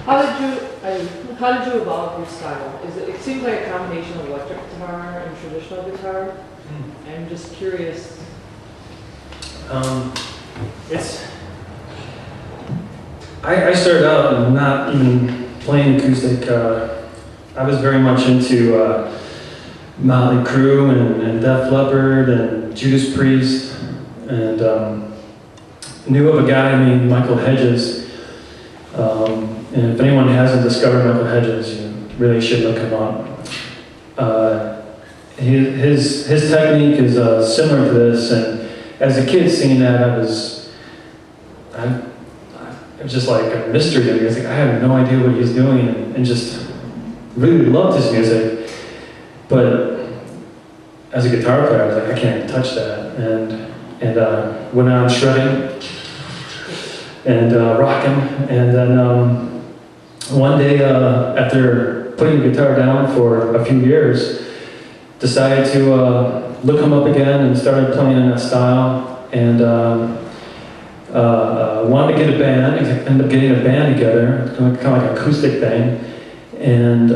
How did you evolve your style? It seems like a combination of electric guitar and traditional guitar. I'm just curious. I started out not even playing acoustic. I was very much into Motley Crue and Def Leppard and Judas Priest, and knew of a guy named Michael Hedges. And if anyone hasn't discovered Michael Hedges, you really should look him up. His technique is similar to this, and as a kid seeing that, it was just like a mystery to me. I was like, I had no idea what he was doing, and just really loved his music. But as a guitar player, I was like, I can't even touch that, and went on shredding and rocking, and then one day after putting the guitar down for a few years, decided to look him up again and started playing in that style, and wanted to get a band. Ended up getting a band together, kind of like an acoustic thing, and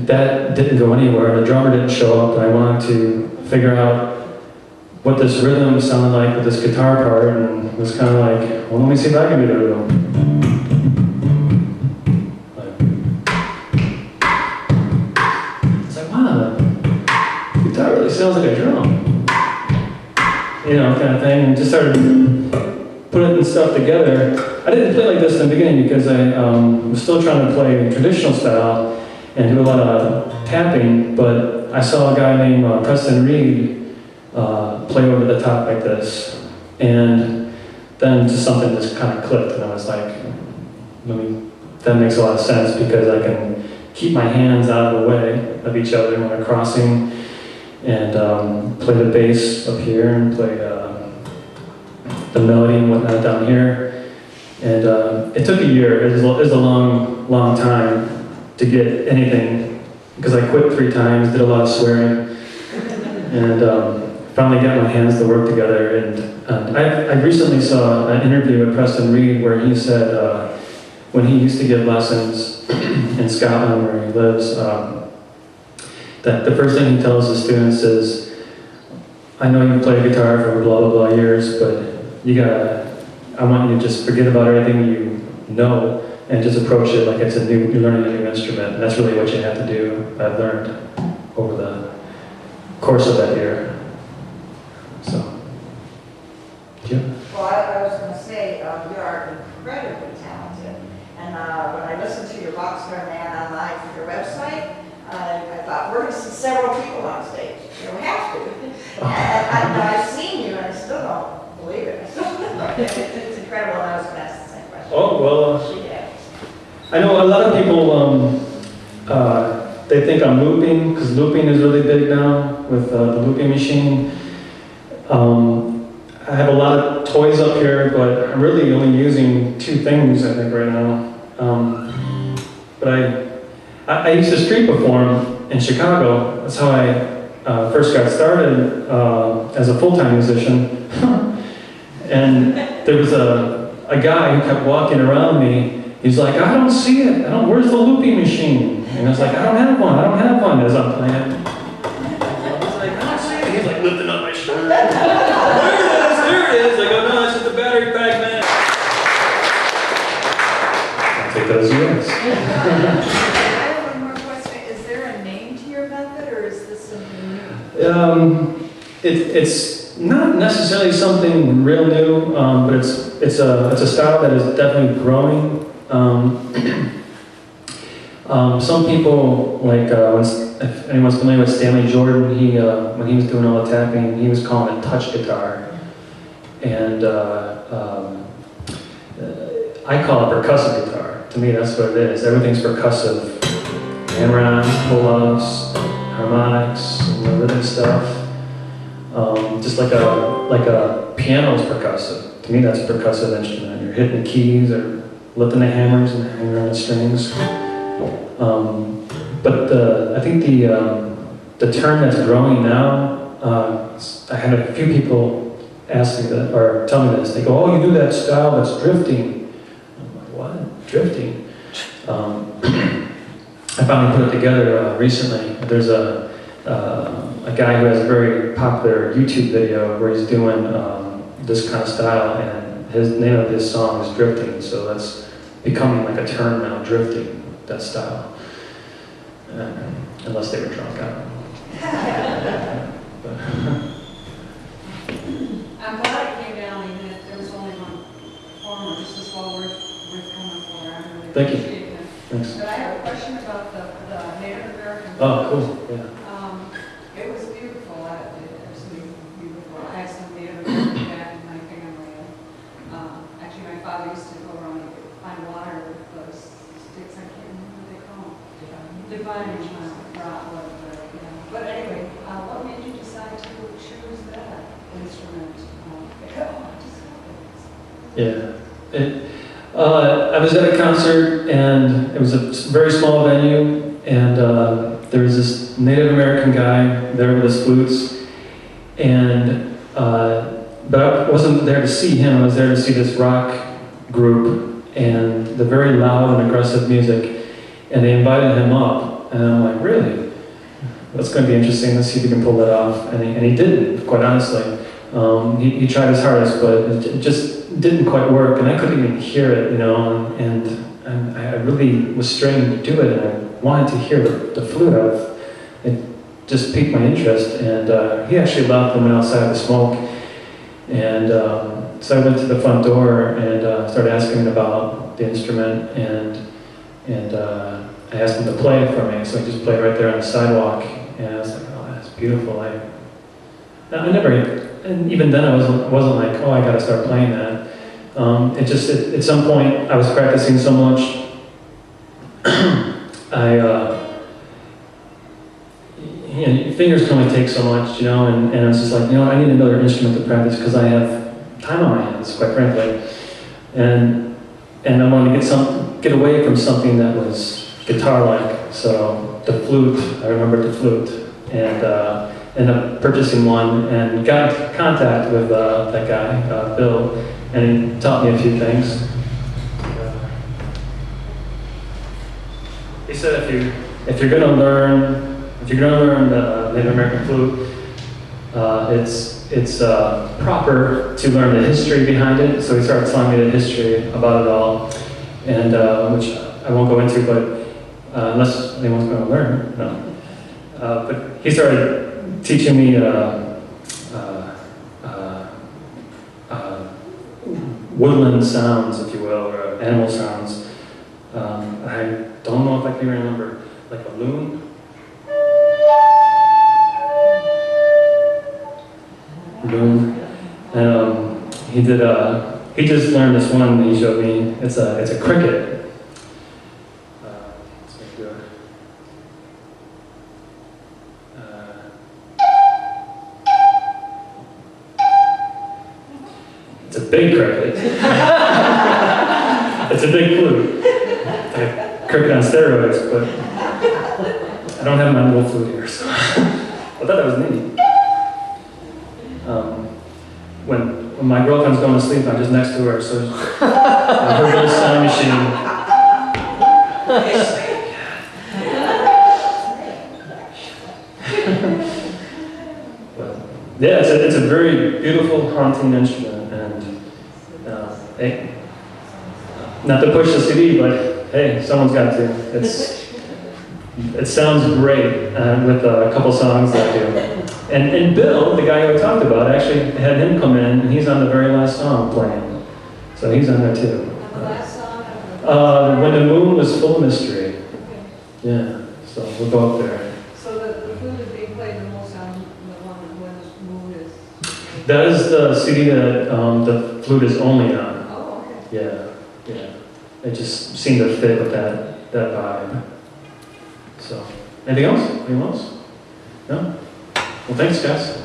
that didn't go anywhere. The drummer didn't show up, and I wanted to figure out what this rhythm sounded like with this guitar part, and was kind of like, well, let me see if I can do the rhythm. It's like, wow, the guitar really sounds like a drum. You know, kind of thing, and just started putting stuff together. I didn't play like this in the beginning because I was still trying to play traditional style and do a lot of tapping, but I saw a guy named Preston Reed play over the top like this, and then just something just kind of clicked, and I was like, that makes a lot of sense because I can keep my hands out of the way of each other when I'm crossing, and play the bass up here and play the melody and whatnot down here. And it took a year. It was a long time to get anything, because I quit 3 times, did a lot of swearing, and finally got my hands to work together. And I recently saw an interview with Preston Reed where he said when he used to give lessons in Scotland where he lives, that the first thing he tells the students is, I know you play guitar for blah blah blah years, but I want you to just forget about everything you know and just approach it like you're learning a new instrument. And that's really what you have to do. I've learned over the course of that year. So, Jim? Well, I was going to say, you are incredibly talented. And when I listened to your Rockstar Man online for your website, I thought, we're going to see several people on stage. You don't have to. And I've seen you, and I still don't believe it. It's incredible, and I was going to ask the same question. Oh, well, Yeah. I know a lot of people, they think I'm looping, because looping is really big now with the looping machine. I have a lot of toys up here, but I'm really only using 2 things, I think, right now. But I used to street perform in Chicago. That's how I first got started as a full-time musician. And there was a guy who kept walking around me. He's like, I don't see it. Where's the looping machine? And I was like, I don't have one as I'm playing. I was like, I don't see it. He's like lifting up my shirt. There it is. I go, no, it's just the battery pack, man. I'll take that as yours. I have one more question. Is there a name to your method, or is this something new? It's not necessarily something real new, but it's a style that is definitely growing. Some people, like if anyone's familiar with Stanley Jordan, when he was doing all the tapping, he was calling it touch guitar, and I call it percussive guitar. To me, that's what it is. Everything's percussive. Hammer-ons, pull-offs, harmonics, and the rhythm stuff. Just like a piano is percussive. To me, that's a percussive instrument. You're hitting the keys or lifting the hammers and hanging on the strings. But I think the term that's growing now, I had a few people ask me that or tell me this. They go, "Oh, you do that style that's drifting." I'm like, "What? drifting. I finally put it together recently. There's a guy who has a very popular YouTube video where he's doing this kind of style, and his name of his song is Drifting, so that's becoming like a term now, drifting, that style. Unless they were drunk, I don't know. I'm glad it came down, even if there was only one form, this is well worth coming for. I really Thank you. appreciate it. Thanks. But I have a question about the Native American. Oh, cool, yeah. It was beautiful, absolutely beautiful. I have some Native American back in my family. Actually, my father used to go around and find water with those sticks, I can't remember what they call them. Divining rod, whatever, you know. But anyway, what made you decide to choose that instrument? I was at a concert, and it was a very small venue, and there was this Native American guy there with his flutes, and but I wasn't there to see him. I was there to see this rock group and the very loud and aggressive music, and they invited him up, and I'm like, really? That's going to be interesting. Let's see if he can pull that off, and he didn't, quite honestly. He tried his hardest, but it just didn't quite work, and I couldn't even hear it, you know, and I really was straining to do it, and I wanted to hear the flute. It just piqued my interest, and he actually left and went outside to smoke, and so I went to the front door and started asking him about the instrument, and I asked him to play it for me, so he just played right there on the sidewalk, and I was like, oh, that's beautiful. I never, and even then I wasn't like, oh, I gotta start playing that. At some point I was practicing so much, your fingers can only take so much, you know, and I was just like, you know, I need another instrument to practice because I have time on my hands, quite frankly. And I wanted to get away from something that was guitar-like, so the flute, I remembered the flute, and ended up purchasing one and got in contact with that guy, Bill, and he taught me a few things. He said if you're going to learn the Native American flute, it's proper to learn the history behind it. So he started telling me the history about it all, and which I won't go into, but unless anyone's going to learn, no. But he started teaching me woodland sounds, if you will, or animal sounds. I don't know if I can remember, like a loon. And he just learned this one that he showed me. It's a cricket. Let's make it It's a big cricket. It's a big flute. It's like a cricket on steroids, but I don't have my little flute here, so I thought that was neat. When my girlfriend's going to sleep, I'm just next to her, so her little sound machine. But, yeah, it's a very beautiful, haunting instrument, and hey, not to push the CD, but hey, someone's got to. It sounds great with a couple songs that I do. And Bill, the guy who I talked about, actually had him come in, and he's on the very last song playing. So he's on there too. And the last song? When the Moon Was Full of Mystery. Okay. Yeah, so we'll go up there. So the flute is being played the most on the one when the moon is... That is the CD that the flute is only on. Oh, okay. Yeah. It just seemed to fit with that vibe. So, anything else? Anyone else? No? Well, thanks, guys.